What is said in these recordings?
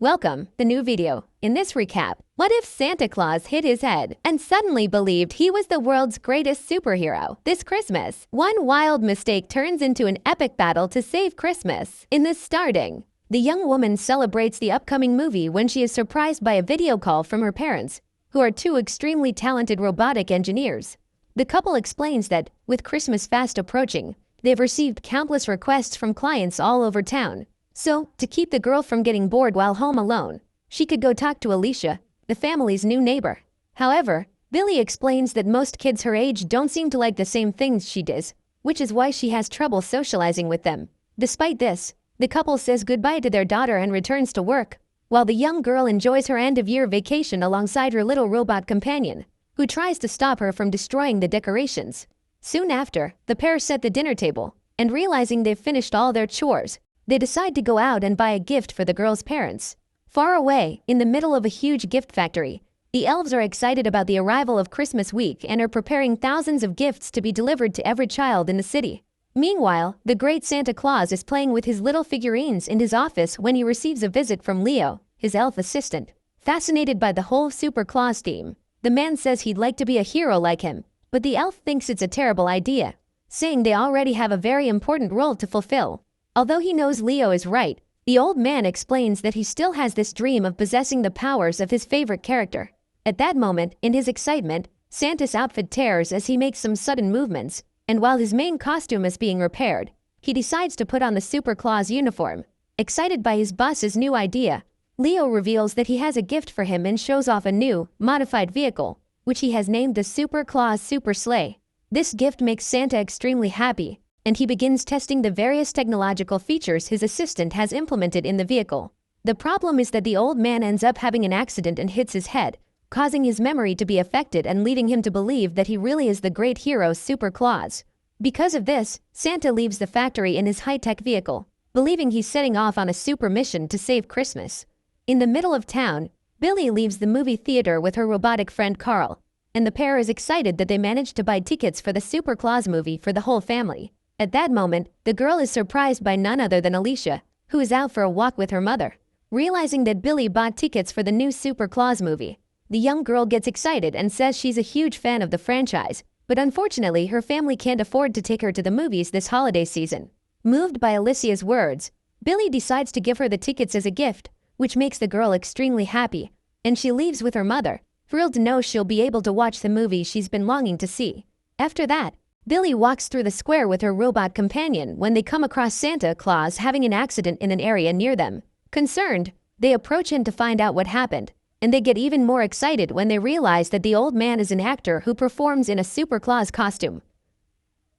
Welcome, the new video. In this recap, what if Santa Claus hit his head and suddenly believed he was the world's greatest superhero this Christmas? One wild mistake turns into an epic battle to save Christmas. In this starting, the young woman celebrates the upcoming movie when she is surprised by a video call from her parents, who are two extremely talented robotic engineers. The couple explains that, with Christmas fast approaching, they've received countless requests from clients all over town. So, to keep the girl from getting bored while home alone, she could go talk to Alicia, the family's new neighbor. However, Billy explains that most kids her age don't seem to like the same things she does, which is why she has trouble socializing with them. Despite this, the couple says goodbye to their daughter and returns to work, while the young girl enjoys her end-of-year vacation alongside her little robot companion, who tries to stop her from destroying the decorations. Soon after, the pair set the dinner table, and realizing they've finished all their chores, they decide to go out and buy a gift for the girl's parents. Far away, in the middle of a huge gift factory, the elves are excited about the arrival of Christmas week and are preparing thousands of gifts to be delivered to every child in the city. Meanwhile, the great Santa Claus is playing with his little figurines in his office when he receives a visit from Leo, his elf assistant. Fascinated by the whole Super Claus theme, the man says he'd like to be a hero like him, but the elf thinks it's a terrible idea, saying they already have a very important role to fulfill. Although he knows Leo is right, the old man explains that he still has this dream of possessing the powers of his favorite character. At that moment, in his excitement, Santa's outfit tears as he makes some sudden movements, and while his main costume is being repaired, he decides to put on the Super Claus uniform. Excited by his boss's new idea, Leo reveals that he has a gift for him and shows off a new, modified vehicle, which he has named the Super Claus Super Sleigh. This gift makes Santa extremely happy, and he begins testing the various technological features his assistant has implemented in the vehicle. The problem is that the old man ends up having an accident and hits his head, causing his memory to be affected and leading him to believe that he really is the great hero Super Claus. Because of this, Santa leaves the factory in his high-tech vehicle, believing he's setting off on a super mission to save Christmas. In the middle of town, Billy leaves the movie theater with her robotic friend Carl, and the pair is excited that they managed to buy tickets for the Super Claus movie for the whole family. At that moment, the girl is surprised by none other than Alicia, who is out for a walk with her mother. Realizing that Billy bought tickets for the new Super Claus movie, the young girl gets excited and says she's a huge fan of the franchise, but unfortunately her family can't afford to take her to the movies this holiday season. Moved by Alicia's words, Billy decides to give her the tickets as a gift, which makes the girl extremely happy, and she leaves with her mother, thrilled to know she'll be able to watch the movie she's been longing to see. After that, Billy walks through the square with her robot companion when they come across Santa Claus having an accident in an area near them. Concerned, they approach him to find out what happened, and they get even more excited when they realize that the old man is an actor who performs in a Super Claus costume.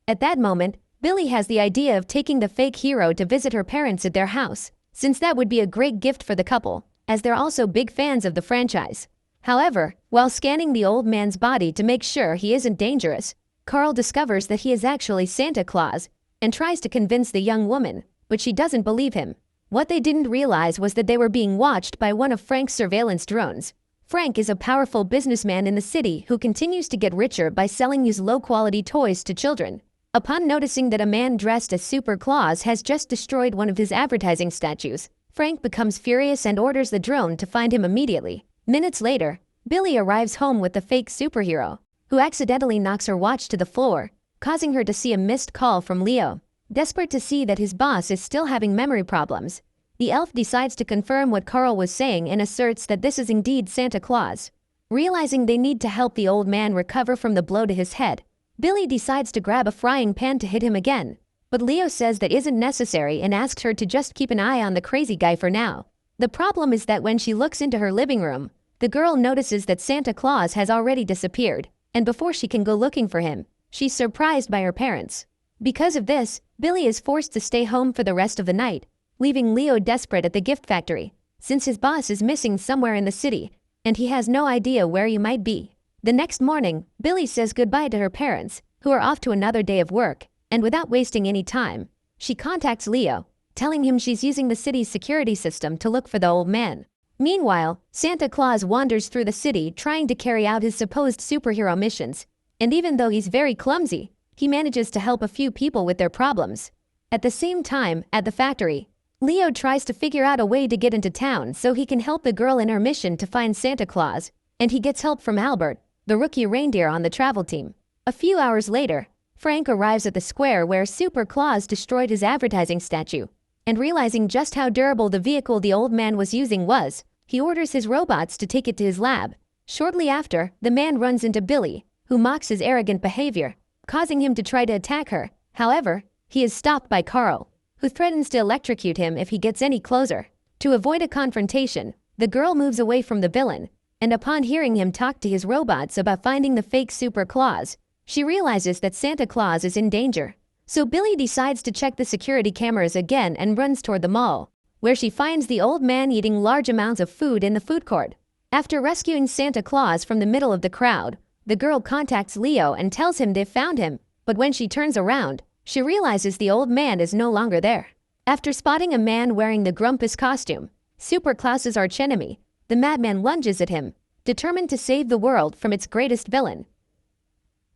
At that moment, Billy has the idea of taking the fake hero to visit her parents at their house, since that would be a great gift for the couple, as they're also big fans of the franchise. However, while scanning the old man's body to make sure he isn't dangerous, Carl discovers that he is actually Santa Claus and tries to convince the young woman, but she doesn't believe him. What they didn't realize was that they were being watched by one of Frank's surveillance drones. Frank is a powerful businessman in the city who continues to get richer by selling these low-quality toys to children. Upon noticing that a man dressed as Super Claus has just destroyed one of his advertising statues, Frank becomes furious and orders the drone to find him immediately. Minutes later, Billy arrives home with the fake superhero, who accidentally knocks her watch to the floor, causing her to see a missed call from Leo. Desperate to see that his boss is still having memory problems, the elf decides to confirm what Carl was saying and asserts that this is indeed Santa Claus. Realizing they need to help the old man recover from the blow to his head, Billy decides to grab a frying pan to hit him again, but Leo says that isn't necessary and asks her to just keep an eye on the crazy guy for now. The problem is that when she looks into her living room, the girl notices that Santa Claus has already disappeared, and before she can go looking for him, she's surprised by her parents. Because of this, Billy is forced to stay home for the rest of the night, leaving Leo desperate at the gift factory, since his boss is missing somewhere in the city, and he has no idea where he might be. The next morning, Billy says goodbye to her parents, who are off to another day of work, and without wasting any time, she contacts Leo, telling him she's using the city's security system to look for the old man. Meanwhile, Santa Claus wanders through the city trying to carry out his supposed superhero missions, and even though he's very clumsy, he manages to help a few people with their problems. At the same time, at the factory, Leo tries to figure out a way to get into town so he can help the girl in her mission to find Santa Claus, and he gets help from Albert, the rookie reindeer on the travel team. A few hours later, Frank arrives at the square where Super Claus destroyed his advertising statue, and realizing just how durable the vehicle the old man was using was, he orders his robots to take it to his lab. Shortly after, the man runs into Billy, who mocks his arrogant behavior, causing him to try to attack her. However, he is stopped by Carl, who threatens to electrocute him if he gets any closer. To avoid a confrontation, the girl moves away from the villain, and upon hearing him talk to his robots about finding the fake Super Claus, she realizes that Santa Claus is in danger. So Billy decides to check the security cameras again and runs toward the mall, where she finds the old man eating large amounts of food in the food court. After rescuing Santa Claus from the middle of the crowd, the girl contacts Leo and tells him they've found him, but when she turns around, she realizes the old man is no longer there. After spotting a man wearing the Grumpus costume, Super Claus's archenemy, the madman lunges at him, determined to save the world from its greatest villain.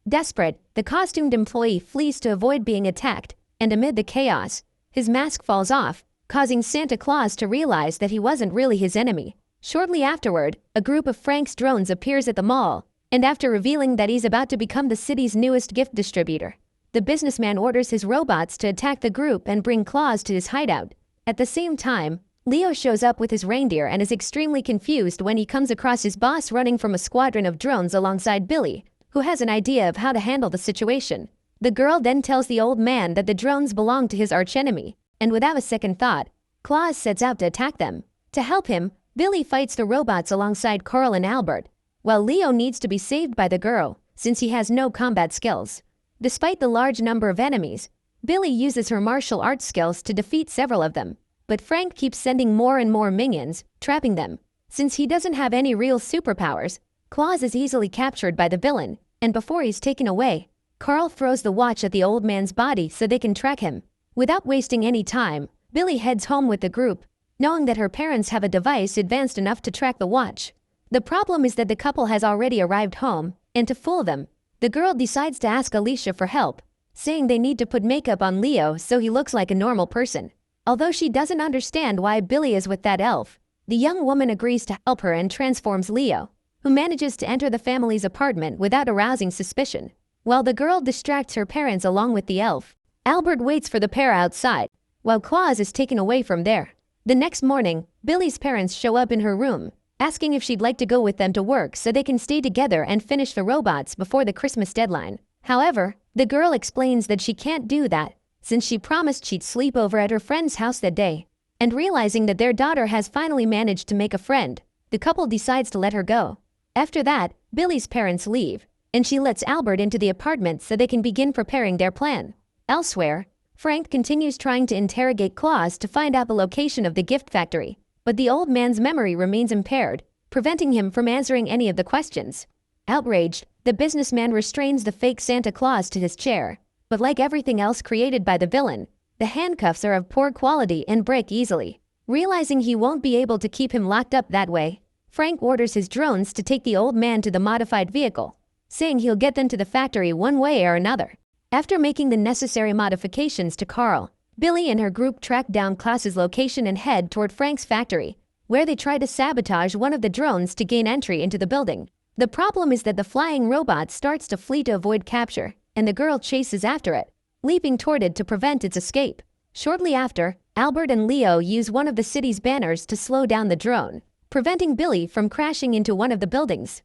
Desperate, the costumed employee flees to avoid being attacked, and amid the chaos, his mask falls off, causing Santa Claus to realize that he wasn't really his enemy. Shortly afterward, a group of Frank's drones appears at the mall, and after revealing that he's about to become the city's newest gift distributor, the businessman orders his robots to attack the group and bring Claus to his hideout. At the same time, Leo shows up with his reindeer and is extremely confused when he comes across his boss running from a squadron of drones alongside Billy, who has an idea of how to handle the situation. The girl then tells the old man that the drones belong to his archenemy, and without a second thought, Claus sets out to attack them. To help him, Billy fights the robots alongside Carl and Albert, while Leo needs to be saved by the girl, since he has no combat skills. Despite the large number of enemies, Billy uses her martial arts skills to defeat several of them, but Frank keeps sending more and more minions, trapping them. Since he doesn't have any real superpowers, Claus is easily captured by the villain, and before he's taken away, Carl throws the watch at the old man's body so they can track him. Without wasting any time, Billy heads home with the group, knowing that her parents have a device advanced enough to track the watch. The problem is that the couple has already arrived home, and to fool them, the girl decides to ask Alicia for help, saying they need to put makeup on Leo so he looks like a normal person. Although she doesn't understand why Billy is with that elf, the young woman agrees to help her and transforms Leo, who manages to enter the family's apartment without arousing suspicion. While the girl distracts her parents along with the elf, Albert waits for the pair outside, while Claus is taken away from there. The next morning, Billy's parents show up in her room, asking if she'd like to go with them to work so they can stay together and finish the robots before the Christmas deadline. However, the girl explains that she can't do that, since she promised she'd sleep over at her friend's house that day. And realizing that their daughter has finally managed to make a friend, the couple decides to let her go. After that, Billy's parents leave, and she lets Albert into the apartment so they can begin preparing their plan. Elsewhere, Frank continues trying to interrogate Claus to find out the location of the gift factory, but the old man's memory remains impaired, preventing him from answering any of the questions. Outraged, the businessman restrains the fake Santa Claus to his chair, but like everything else created by the villain, the handcuffs are of poor quality and break easily. Realizing he won't be able to keep him locked up that way, Frank orders his drones to take the old man to the modified vehicle, saying he'll get them to the factory one way or another. After making the necessary modifications to Carl, Billy and her group track down Claus's location and head toward Frank's factory, where they try to sabotage one of the drones to gain entry into the building. The problem is that the flying robot starts to flee to avoid capture, and the girl chases after it, leaping toward it to prevent its escape. Shortly after, Albert and Leo use one of the city's banners to slow down the drone, preventing Billy from crashing into one of the buildings.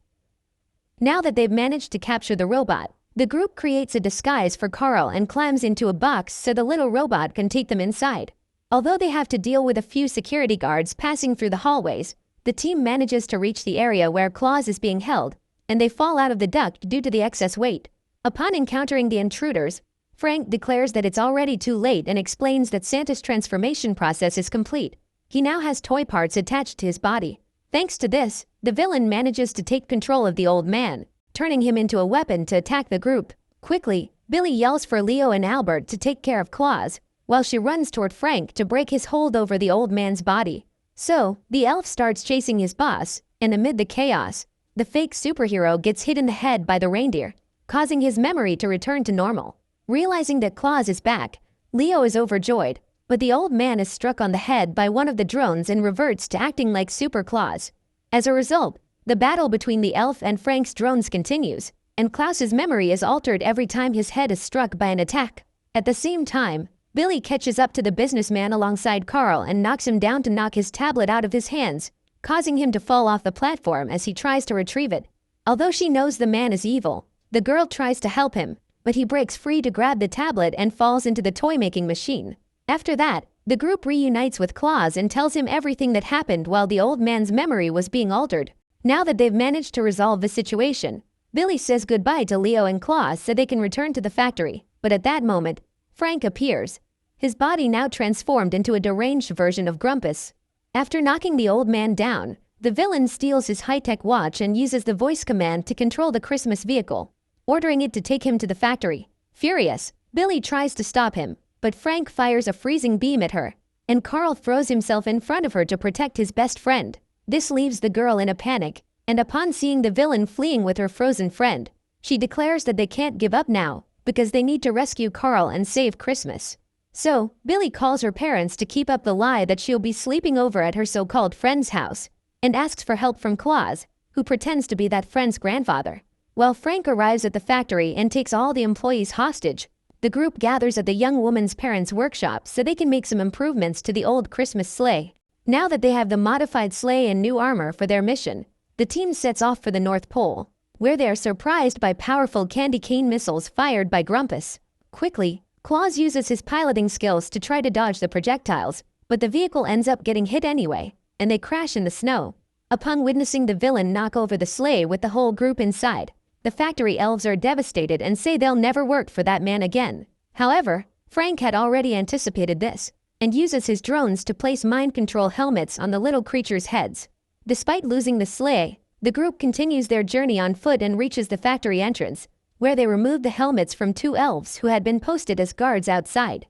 Now that they've managed to capture the robot, the group creates a disguise for Carl and climbs into a box so the little robot can take them inside. Although they have to deal with a few security guards passing through the hallways, the team manages to reach the area where Claus is being held, and they fall out of the duct due to the excess weight. Upon encountering the intruders, Frank declares that it's already too late and explains that Santa's transformation process is complete. He now has toy parts attached to his body. Thanks to this, the villain manages to take control of the old man, turning him into a weapon to attack the group. Quickly, Billy yells for Leo and Albert to take care of Claus, while she runs toward Frank to break his hold over the old man's body. So, the elf starts chasing his boss, and amid the chaos, the fake superhero gets hit in the head by the reindeer, causing his memory to return to normal. Realizing that Claus is back, Leo is overjoyed, but the old man is struck on the head by one of the drones and reverts to acting like Super Claus. As a result, the battle between the elf and Frank's drones continues, and Klaus's memory is altered every time his head is struck by an attack. At the same time, Billy catches up to the businessman alongside Carl and knocks him down to knock his tablet out of his hands, causing him to fall off the platform as he tries to retrieve it. Although she knows the man is evil, the girl tries to help him, but he breaks free to grab the tablet and falls into the toy-making machine. After that, the group reunites with Klaus and tells him everything that happened while the old man's memory was being altered. Now that they've managed to resolve the situation, Billy says goodbye to Leo and Klaus so they can return to the factory, but at that moment, Frank appears, his body now transformed into a deranged version of Grumpus. After knocking the old man down, the villain steals his high-tech watch and uses the voice command to control the Christmas vehicle, ordering it to take him to the factory. Furious, Billy tries to stop him, but Frank fires a freezing beam at her, and Carl throws himself in front of her to protect his best friend. This leaves the girl in a panic, and upon seeing the villain fleeing with her frozen friend, she declares that they can't give up now, because they need to rescue Carl and save Christmas. So, Billy calls her parents to keep up the lie that she'll be sleeping over at her so-called friend's house, and asks for help from Klaus, who pretends to be that friend's grandfather. While Frank arrives at the factory and takes all the employees hostage, the group gathers at the young woman's parents' workshop so they can make some improvements to the old Christmas sleigh. Now that they have the modified sleigh and new armor for their mission, the team sets off for the North Pole, where they are surprised by powerful candy cane missiles fired by Grumpus. Quickly, Klaus uses his piloting skills to try to dodge the projectiles, but the vehicle ends up getting hit anyway, and they crash in the snow. Upon witnessing the villain knock over the sleigh with the whole group inside, the factory elves are devastated and say they'll never work for that man again. However, Frank had already anticipated this, and uses his drones to place mind control helmets on the little creatures' heads. Despite losing the sleigh, the group continues their journey on foot and reaches the factory entrance, where they remove the helmets from two elves who had been posted as guards outside.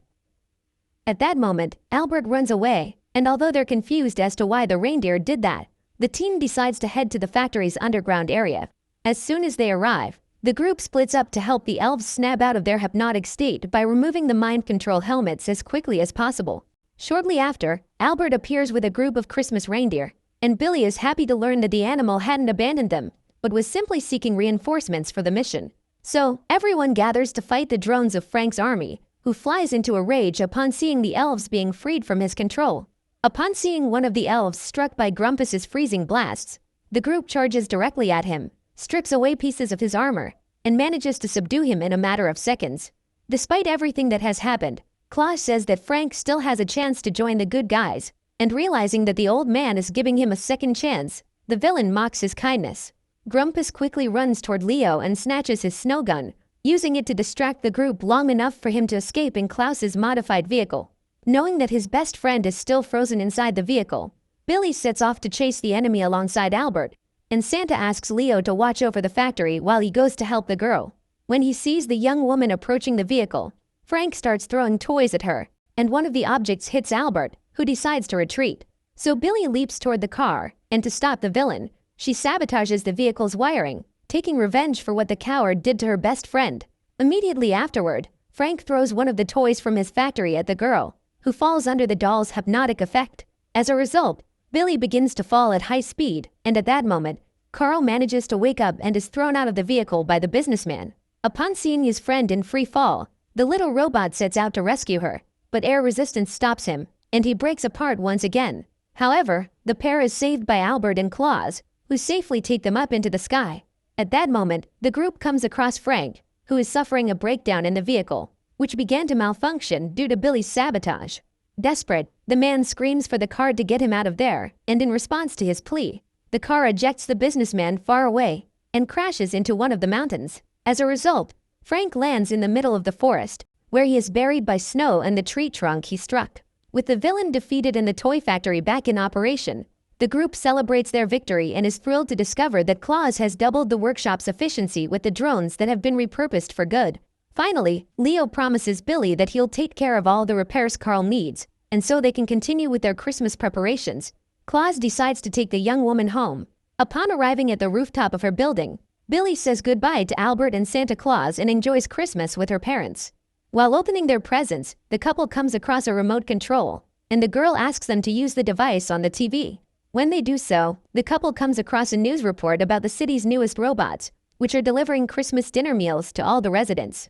At that moment, Albert runs away, and although they're confused as to why the reindeer did that, the team decides to head to the factory's underground area. As soon as they arrive, the group splits up to help the elves snap out of their hypnotic state by removing the mind control helmets as quickly as possible. Shortly after, Albert appears with a group of Christmas reindeer, and Billy is happy to learn that the animal hadn't abandoned them, but was simply seeking reinforcements for the mission. So, everyone gathers to fight the drones of Frank's army, who flies into a rage upon seeing the elves being freed from his control. Upon seeing one of the elves struck by Grumpus's freezing blasts, the group charges directly at him, strips away pieces of his armor, and manages to subdue him in a matter of seconds. Despite everything that has happened, Klaus says that Frank still has a chance to join the good guys, and realizing that the old man is giving him a second chance, the villain mocks his kindness. Grumpus quickly runs toward Leo and snatches his snow gun, using it to distract the group long enough for him to escape in Klaus's modified vehicle. Knowing that his best friend is still frozen inside the vehicle, Billy sets off to chase the enemy alongside Albert, and Santa asks Leo to watch over the factory while he goes to help the girl. When he sees the young woman approaching the vehicle, Frank starts throwing toys at her, and one of the objects hits Albert, who decides to retreat. So Billy leaps toward the car, and to stop the villain, she sabotages the vehicle's wiring, taking revenge for what the coward did to her best friend. Immediately afterward, Frank throws one of the toys from his factory at the girl, who falls under the doll's hypnotic effect. As a result, Billy begins to fall at high speed, and at that moment, Carl manages to wake up and is thrown out of the vehicle by the businessman. Upon seeing his friend in free fall, the little robot sets out to rescue her, but air resistance stops him, and he breaks apart once again. However, the pair is saved by Albert and Klaus, who safely take them up into the sky. At that moment, the group comes across Frank, who is suffering a breakdown in the vehicle, which began to malfunction due to Billy's sabotage. Desperate, the man screams for the car to get him out of there, and in response to his plea, the car ejects the businessman far away and crashes into one of the mountains. As a result, Frank lands in the middle of the forest, where he is buried by snow and the tree trunk he struck. With the villain defeated and the toy factory back in operation, the group celebrates their victory and is thrilled to discover that Klaus has doubled the workshop's efficiency with the drones that have been repurposed for good. Finally, Leo promises Billy that he'll take care of all the repairs Carl needs, and so they can continue with their Christmas preparations. Klaus decides to take the young woman home. Upon arriving at the rooftop of her building, Billy says goodbye to Albert and Santa Claus and enjoys Christmas with her parents. While opening their presents, the couple comes across a remote control, and the girl asks them to use the device on the TV. When they do so, the couple comes across a news report about the city's newest robots, which are delivering Christmas dinner meals to all the residents.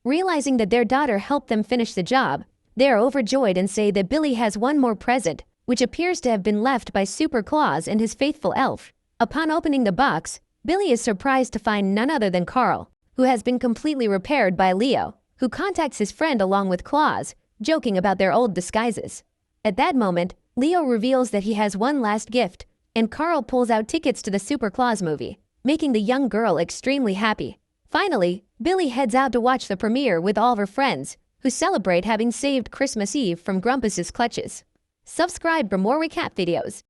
Realizing that their daughter helped them finish the job, they are overjoyed and say that Billy has one more present, which appears to have been left by Super Claus and his faithful elf. Upon opening the box, Billy is surprised to find none other than Carl, who has been completely repaired by Leo, who contacts his friend along with Claus, joking about their old disguises. At that moment, Leo reveals that he has one last gift, and Carl pulls out tickets to the Super Claus movie, making the young girl extremely happy. Finally, Billy heads out to watch the premiere with all of her friends, who celebrate having saved Christmas Eve from Grumpus's clutches. Subscribe for more recap videos.